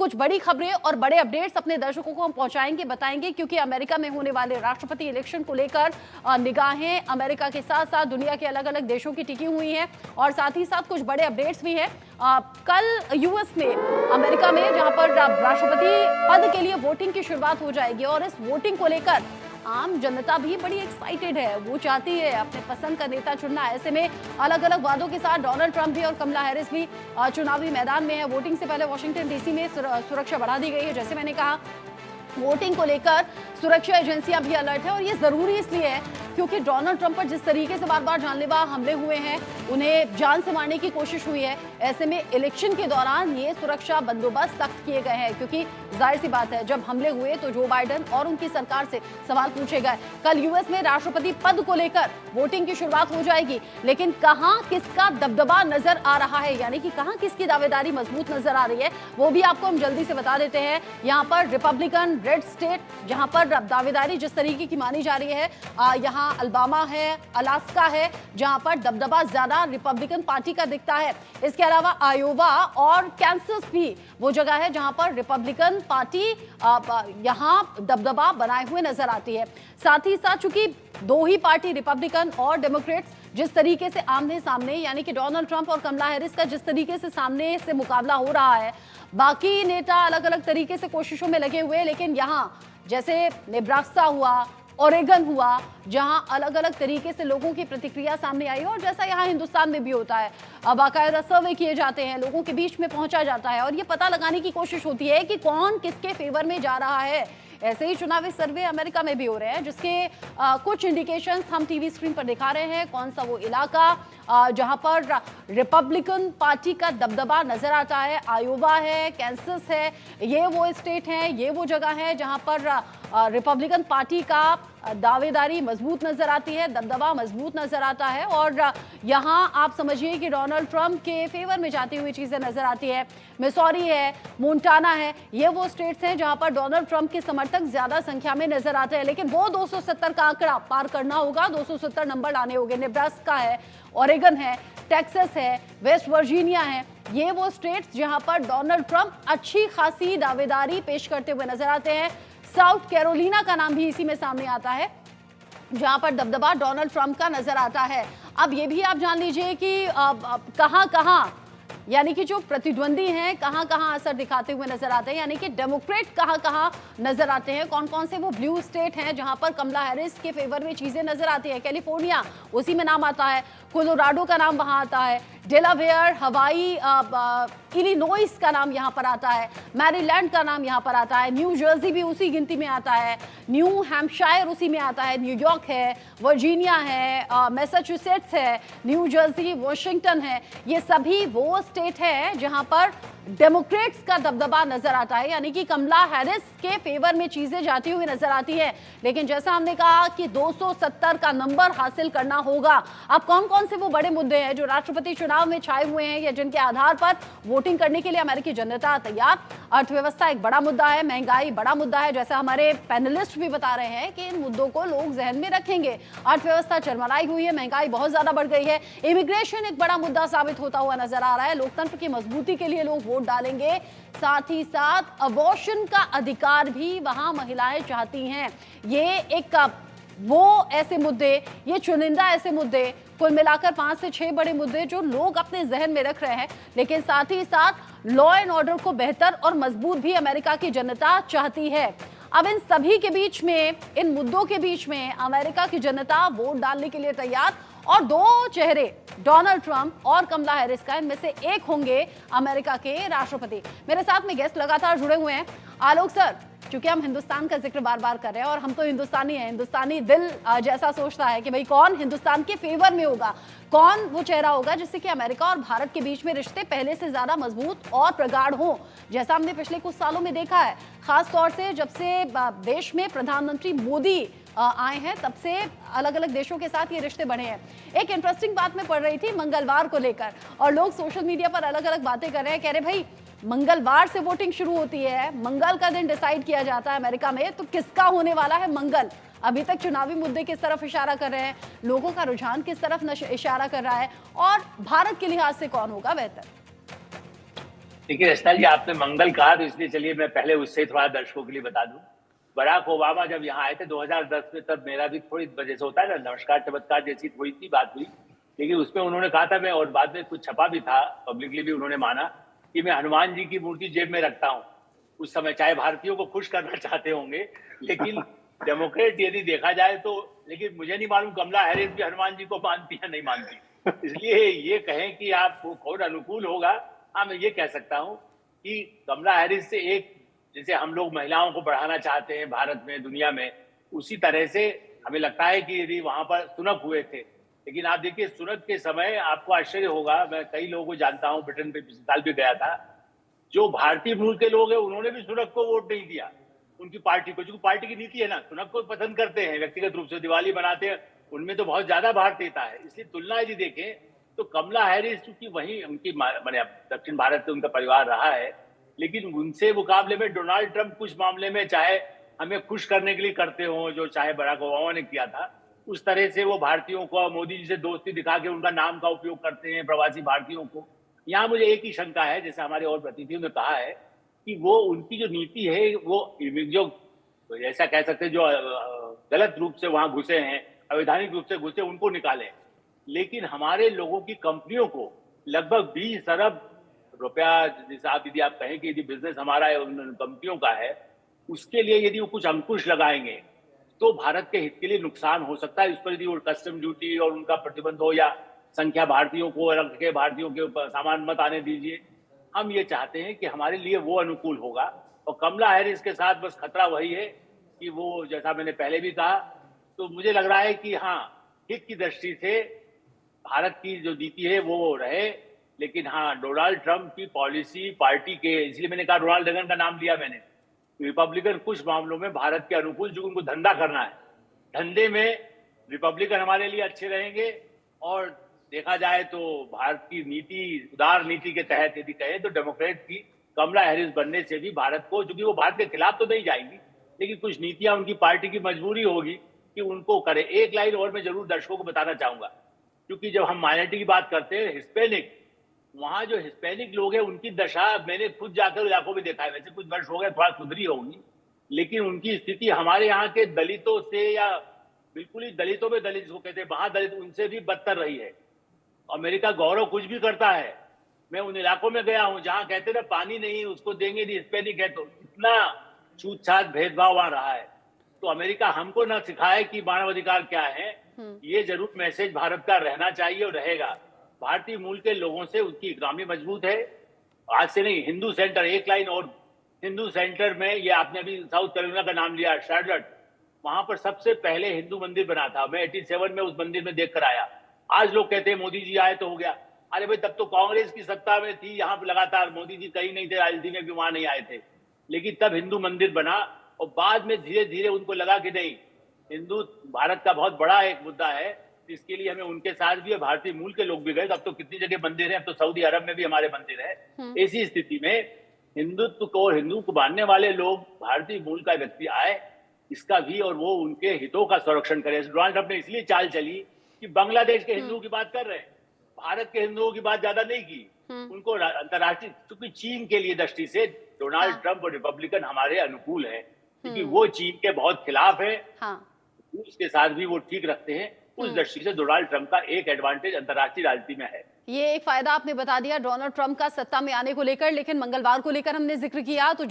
कुछ बड़ी खबरें और बड़े अपडेट्स अपने दर्शकों को हम पहुंचाएंगे, बताएंगे, क्योंकि अमेरिका में होने वाले राष्ट्रपति इलेक्शन को लेकर निगाहें अमेरिका के साथ साथ दुनिया के अलग अलग देशों की टिकी हुई हैं और साथ ही साथ कुछ बड़े अपडेट्स भी हैं। कल यूएस में, अमेरिका में, जहां पर राष्ट्रपति पद के लिए वोटिंग की शुरुआत हो जाएगी और इस वोटिंग को लेकर आम जनता भी बड़ी एक्साइटेड है। वो चाहती है अपने पसंद का नेता चुनना। ऐसे में अलग अलग वादों के साथ डोनाल्ड ट्रंप भी और कमला हैरिस भी चुनावी मैदान में है। वोटिंग से पहले वॉशिंगटन डीसी में सुरक्षा बढ़ा दी गई है। जैसे मैंने कहा, वोटिंग को लेकर सुरक्षा एजेंसियां भी अलर्ट है और ये जरूरी इसलिए है क्योंकि डोनाल्ड ट्रंप पर जिस तरीके से बार बार जानलेवा हमले हुए हैं, उन्हें जान से मारने की कोशिश हुई है। ऐसे में इलेक्शन के दौरान ये सुरक्षा बंदोबस्त सख्त किए गए हैं क्योंकि जाहिर सी बात है, जब हमले हुए तो जो बाइडेन और उनकी सरकार से सवाल पूछे गए। कल यूएस में राष्ट्रपति पद को लेकर वोटिंग की शुरुआत हो जाएगी, लेकिन कहां किसका दबदबा नजर आ रहा है, यानी कि कहां किसकी दावेदारी मजबूत नजर आ रही है, वो भी आपको हम जल्दी से बता देते हैं। यहाँ पर रिपब्लिकन रेड स्टेट, जहां पर दावेदारी जिस तरीके की मानी जा रही है, यहाँ अल्बामा है, अलास्का है, जहां पर दबदबा ज्यादा रिपब्लिकन पार्टी का दिखता है। इसके अलावा आयोवा और कैंसस भी वो जगह है जहां पर रिपब्लिकन पार्टी यहां दबदबा बनाए हुए नजर आती है। साथ ही साथ चूंकि दो ही पार्टी, रिपब्लिकन और डेमोक्रेट्स, जिस तरीके से आमने सामने, यानी कि डोनाल्ड ट्रंप और कमला हैरिस का जिस तरीके से सामने से मुकाबला हो रहा है, बाकी नेता अलग अलग तरीके से कोशिशों में लगे हुए, लेकिन यहां जैसे नेब्रास्का हुआ, ओरेगन हुआ, जहां अलग अलग तरीके से लोगों की प्रतिक्रिया सामने आई और जैसा यहाँ हिंदुस्तान में भी होता है, बाकायदा सर्वे किए जाते हैं, लोगों के बीच में पहुंचा जाता है और ये पता लगाने की कोशिश होती है कि कौन किसके फेवर में जा रहा है। ऐसे ही चुनावी सर्वे अमेरिका में भी हो रहे हैं, जिसके कुछ इंडिकेशंस हम टीवी स्क्रीन पर दिखा रहे हैं। कौन सा वो इलाका जहां पर रिपब्लिकन पार्टी का दबदबा नजर आता है, आयोवा है, कैंसस है, ये वो स्टेट हैं, ये वो जगह है जहां पर रिपब्लिकन पार्टी का दावेदारी मजबूत नजर आती है, दबदबा मजबूत नजर आता है और यहां आप समझिए कि डोनाल्ड ट्रंप के फेवर में जाती हुई चीजें नजर आती है। मिसौरी है, मोंटाना है, ये वो स्टेट्स हैं जहां पर डोनाल्ड ट्रंप के समर्थक ज्यादा संख्या में नजर आते हैं, लेकिन वो 270 का आंकड़ा पार करना होगा, 270 नंबर लाने होंगे। नेब्रास्का है, ओरेगन है, टेक्सास है, वेस्ट वर्जीनिया है, ये वो स्टेट्स जहां पर डोनाल्ड ट्रंप अच्छी खासी दावेदारी पेश करते हुए नजर आते हैं। साउथ कैरोलिना का नाम भी इसी में सामने आता है, जहां पर दबदबा डोनाल्ड ट्रंप का नजर आता है। अब ये भी आप जान लीजिए कि कहां-कहां, यानी कि जो प्रतिद्वंदी हैं कहां-कहां असर दिखाते हुए नजर आते हैं, यानी कि डेमोक्रेट कहां-कहां नजर आते हैं, कौन कौन से वो ब्लू स्टेट हैं जहां पर कमला हैरिस के फेवर में चीजें नजर आती है। कैलिफोर्निया उसी में नाम आता है, कोलोराडो का नाम वहां आता है, डेलावेयर, हवाई, इलिनॉइस का नाम यहां पर आता है, मैरीलैंड का नाम यहां पर आता है, न्यू जर्सी भी उसी गिनती में आता है, न्यू हैम्पशायर उसी में आता है, न्यूयॉर्क है, वर्जीनिया है, मैसाचुसेट्स है, न्यू जर्सी, वॉशिंगटन है, ये सभी वो स्टेट है जहां पर डेमोक्रेट्स का दबदबा नजर आता है, यानी कि कमला हैरिस के फेवर में चीजें जाती हुई नजर आती है। लेकिन जैसा हमने कहा कि 270 का नंबर हासिल करना होगा। अब कौन कौन से वो बड़े मुद्दे हैं जो राष्ट्रपति चुनाव में छाए हुए हैं या जिनके आधार पर वोटिंग करने के लिए अमेरिकी जनता तैयार? अर्थव्यवस्था एक बड़ा मुद्दा है, महंगाई बड़ा मुद्दा है, जैसा हमारे पैनलिस्ट भी बता रहे हैं कि इन मुद्दों को लोग जहन में रखेंगे। अर्थव्यवस्था चरमराई हुई है, महंगाई बहुत ज्यादा बढ़ गई है, इमिग्रेशन एक बड़ा मुद्दा साबित होता हुआ नजर आ रहा है, लोकतंत्र की मजबूती के लिए लोग वोट डालेंगे, साथ ही साथ अबॉर्शन का अधिकार भी वहां महिलाएं चाहती हैं। ये एक वो ऐसे मुद्दे, ये चुनिंदा ऐसे मुद्दे, कुल मिलाकर 5 से 6 बड़े मुद्दे जो लोग अपने जहन में रख रहे हैं, लेकिन साथ ही साथ लॉ एंड ऑर्डर को बेहतर और मजबूत भी अमेरिका की जनता चाहती है। अब इन सभी के बीच में, इन मुद्दों के बीच में अमेरिका की जनता वोट डालने के लिए तैयार और दो चेहरे, डोनाल्ड ट्रंप और कमला हैरिस का, इनमें से एक होंगे अमेरिका के राष्ट्रपति। मेरे साथ में गेस्ट लगातार जुड़े हुए हैं। आलोक सर, क्योंकि हम हिंदुस्तान का जिक्र बार बार कर रहे हैं और हम तो हिंदुस्तानी हैं, हिंदुस्तानी दिल जैसा सोचता है कि भाई कौन हिंदुस्तान के फेवर में होगा, कौन वो चेहरा होगा जिससे कि अमेरिका और भारत के बीच में रिश्ते पहले से ज्यादा मजबूत और प्रगाढ़ हों, जैसा हमने पिछले कुछ सालों में देखा है। खास तौर से जब से देश में प्रधानमंत्री मोदी आए हैं, तब से अलग अलग देशों के साथ ये रिश्ते बढ़े हैं। एक इंटरेस्टिंग बात मैं पढ़ रही थी मंगलवार को लेकर, और लोग सोशल मीडिया पर अलग अलग बातें कर रहे हैं, कह रहे भाई मंगलवार से वोटिंग शुरू होती है, मंगल का दिन डिसाइड किया जाता है अमेरिका में, तो किसका होने वाला है मंगल? अभी तक चुनावी मुद्दे किस तरफ इशारा कर रहे हैं, लोगों का रुझान किस तरफ इशारा कर रहा है, और भारत के लिहाज से कौन होगा बेहतर? देखिए रचना जी, आपने मंगल कहा तो इसलिए चलिए मैं पहले उससे थोड़ा दर्शकों के लिए बता दूं। बराक ओबामा जब यहाँ आए थे 2010 में, तब मेरा भी थोड़ी जैसे होता है ना, नमस्कार चमत्कार जैसी थोड़ी सी बात हुई। लेकिन उसमें उन्होंने कहा था, मैं और बाद में कुछ छपा भी था, पब्लिकली भी उन्होंने माना कि मैं हनुमान जी की मूर्ति जेब में रखता हूँ। उस समय चाहे भारतीयों को खुश करना चाहते होंगे, लेकिन डेमोक्रेट यदि देखा जाए तो, लेकिन मुझे नहीं मालूम कमला हैरिस भी हनुमान जी को मानती या नहीं मानती। इसलिए ये कहें कि आपको कौन अनुकूल होगा, हाँ मैं ये कह सकता हूं कि कमला हैरिस से एक, जैसे हम लोग महिलाओं को बढ़ाना चाहते हैं भारत में दुनिया में, उसी तरह से हमें लगता है कि यदि वहां पर सुनक हुए थे। लेकिन आप देखिए सुनक के समय आपको आश्चर्य होगा, मैं कई लोगों को जानता हूं, ब्रिटेन पे पिछले साल भी गया था, जो भारतीय मूल के लोग हैं उन्होंने भी सुनक को वोट नहीं दिया, उनकी पार्टी को, जो पार्टी की नीति है ना, सुनक को पसंद करते हैं व्यक्तिगत रूप से, दिवाली बनाते हैं, उनमें तो बहुत ज्यादा भारतीयता है। इसलिए तुलना यदि देखें तो कमला हैरिस, चूंकि वही उनकी माने दक्षिण भारत से उनका परिवार रहा है, लेकिन उनसे मुकाबले में डोनाल्ड ट्रंप कुछ मामले में, चाहे हमें खुश करने के लिए करते हो, जो चाहे बराक ओबामा ने किया था, उस तरह से वो भारतीयों को, मोदी जी से दोस्ती दिखा के उनका नाम का उपयोग करते हैं प्रवासी भारतीयों को। यहाँ मुझे एक ही शंका है, जैसे हमारे और प्रतिनिधियों ने कहा है, कि वो उनकी जो नीति है वो जो, तो ऐसा कह सकते हैं, जो गलत रूप से वहां घुसे हैं, अवैधानिक रूप से घुसे, उनको निकालें। लेकिन हमारे लोगों की कंपनियों को लगभग 20 अरब रुपया, जैसे आप यदि आप कहें कि यदि बिजनेस हमारा है, उन कंपनियों का है, उसके लिए यदि वो कुछ अंकुश लगाएंगे तो भारत के हित के लिए नुकसान हो सकता है। उस पर यदि वो कस्टम ड्यूटी और उनका प्रतिबंध हो, या संख्या भारतीयों को रख के भारतीयों के ऊपर सामान मत आने दीजिए, हम ये चाहते हैं कि हमारे लिए वो अनुकूल होगा। और कमला हैरिस के साथ बस खतरा वही है कि वो, जैसा मैंने पहले भी कहा, तो मुझे लग रहा है कि हाँ, हित की दृष्टि से भारत की जो नीति है वो रहे, लेकिन हाँ डोनाल्ड ट्रंप की पॉलिसी, पार्टी के, इसलिए मैंने कहा रोनाल्ड रेगन का नाम लिया मैंने, रिपब्लिकन कुछ मामलों में भारत के अनुकूल, जो उनको धंधा करना है, धंधे में रिपब्लिकन हमारे लिए अच्छे रहेंगे। और देखा जाए तो भारत की नीति, उदार नीति के तहत यदि कहें तो डेमोक्रेट की कमला हैरिस बनने से भी भारत को, क्योंकि वो भारत के खिलाफ तो नहीं जाएंगी, लेकिन कुछ नीतियां उनकी पार्टी की मजबूरी होगी कि उनको करे। एक लाइन और मैं जरूर दर्शकों को बताना चाहूंगा, क्योंकि जब हम माइनॉरिटी की बात करते हैं, हिस्पैनिक, वहां जो हिस्पैनिक लोग हैं उनकी दशा मैंने खुद जाकर इलाकों में देखा है, वैसे कुछ वर्ष हो गए, थोड़ा सुधरी होगी, लेकिन उनकी स्थिति हमारे यहाँ के दलितों से, या बिल्कुल ही दलितों में दलित जिसको कहते हैं महादलित, उनसे भी बदतर रही है। अमेरिका गौरव कुछ भी करता है, मैं उन इलाकों में गया हूं जहां कहते ना पानी नहीं उसको देंगे नहीं, हिस्पैनिक है, तो इतना छूतछात भेदभाव वहां रहा है। तो अमेरिका हमको ना सिखाए कि मानवाधिकार क्या है, ये जरूर मैसेज भारत का रहना चाहिए और रहेगा। भारतीय मूल के लोगों से उनकी इकनॉमी मजबूत है। आज से नहीं, हिंदू सेंटर, एक लाइन और, हिंदू सेंटर में, ये आपने अभी साउथ कैरोलिना का नाम लिया, शार्लट, वहां पर सबसे पहले हिंदू मंदिर बना था, मैं 87 में उस मंदिर में देख कर आया। आज लोग कहते हैं मोदी जी आए तो हो गया, अरे भाई तब तो कांग्रेस की सत्ता में थी, यहाँ पे लगातार मोदी जी कहीं नहीं थे, राजनीति में भी वहां नहीं आए थे, लेकिन तब हिंदू मंदिर बना। और बाद में धीरे धीरे उनको लगा कि नहीं, हिंदू भारत का बहुत बड़ा एक मुद्दा है, इसके लिए हमें उनके साथ भी, भारतीय मूल के लोग भी गए। अब तो कितनी जगह मंदिर है, अब तो सऊदी अरब में भी हमारे मंदिर है। ऐसी स्थिति में हिंदुत्व को और हिंदू को मानने वाले लोग, भारतीय मूल का व्यक्ति आए, इसका भी, और वो उनके हितों का संरक्षण करे। डोनाल्ड ट्रंप ने इसलिए चाल चली कि बांग्लादेश के हिंदुओं की बात कर रहे हैं, भारत के हिंदुओं की बात ज्यादा नहीं की। उनको अंतर्राष्ट्रीय, क्योंकि चीन के लिए दृष्टि से डोनाल्ड ट्रंप और रिपब्लिकन हमारे अनुकूल है, क्योंकि वो चीन के बहुत खिलाफ है, उसके साथ भी वो ठीक रखते हैं। उस दृष्टि से डोनाल्ड ट्रंप का एक एडवांटेज अंतर्राष्ट्रीय राजनीति में है। ये एक फायदा आपने बता दिया डोनाल्ड ट्रंप का सत्ता में आने को लेकर, लेकिन मंगलवार को लेकर हमने जिक्र किया तो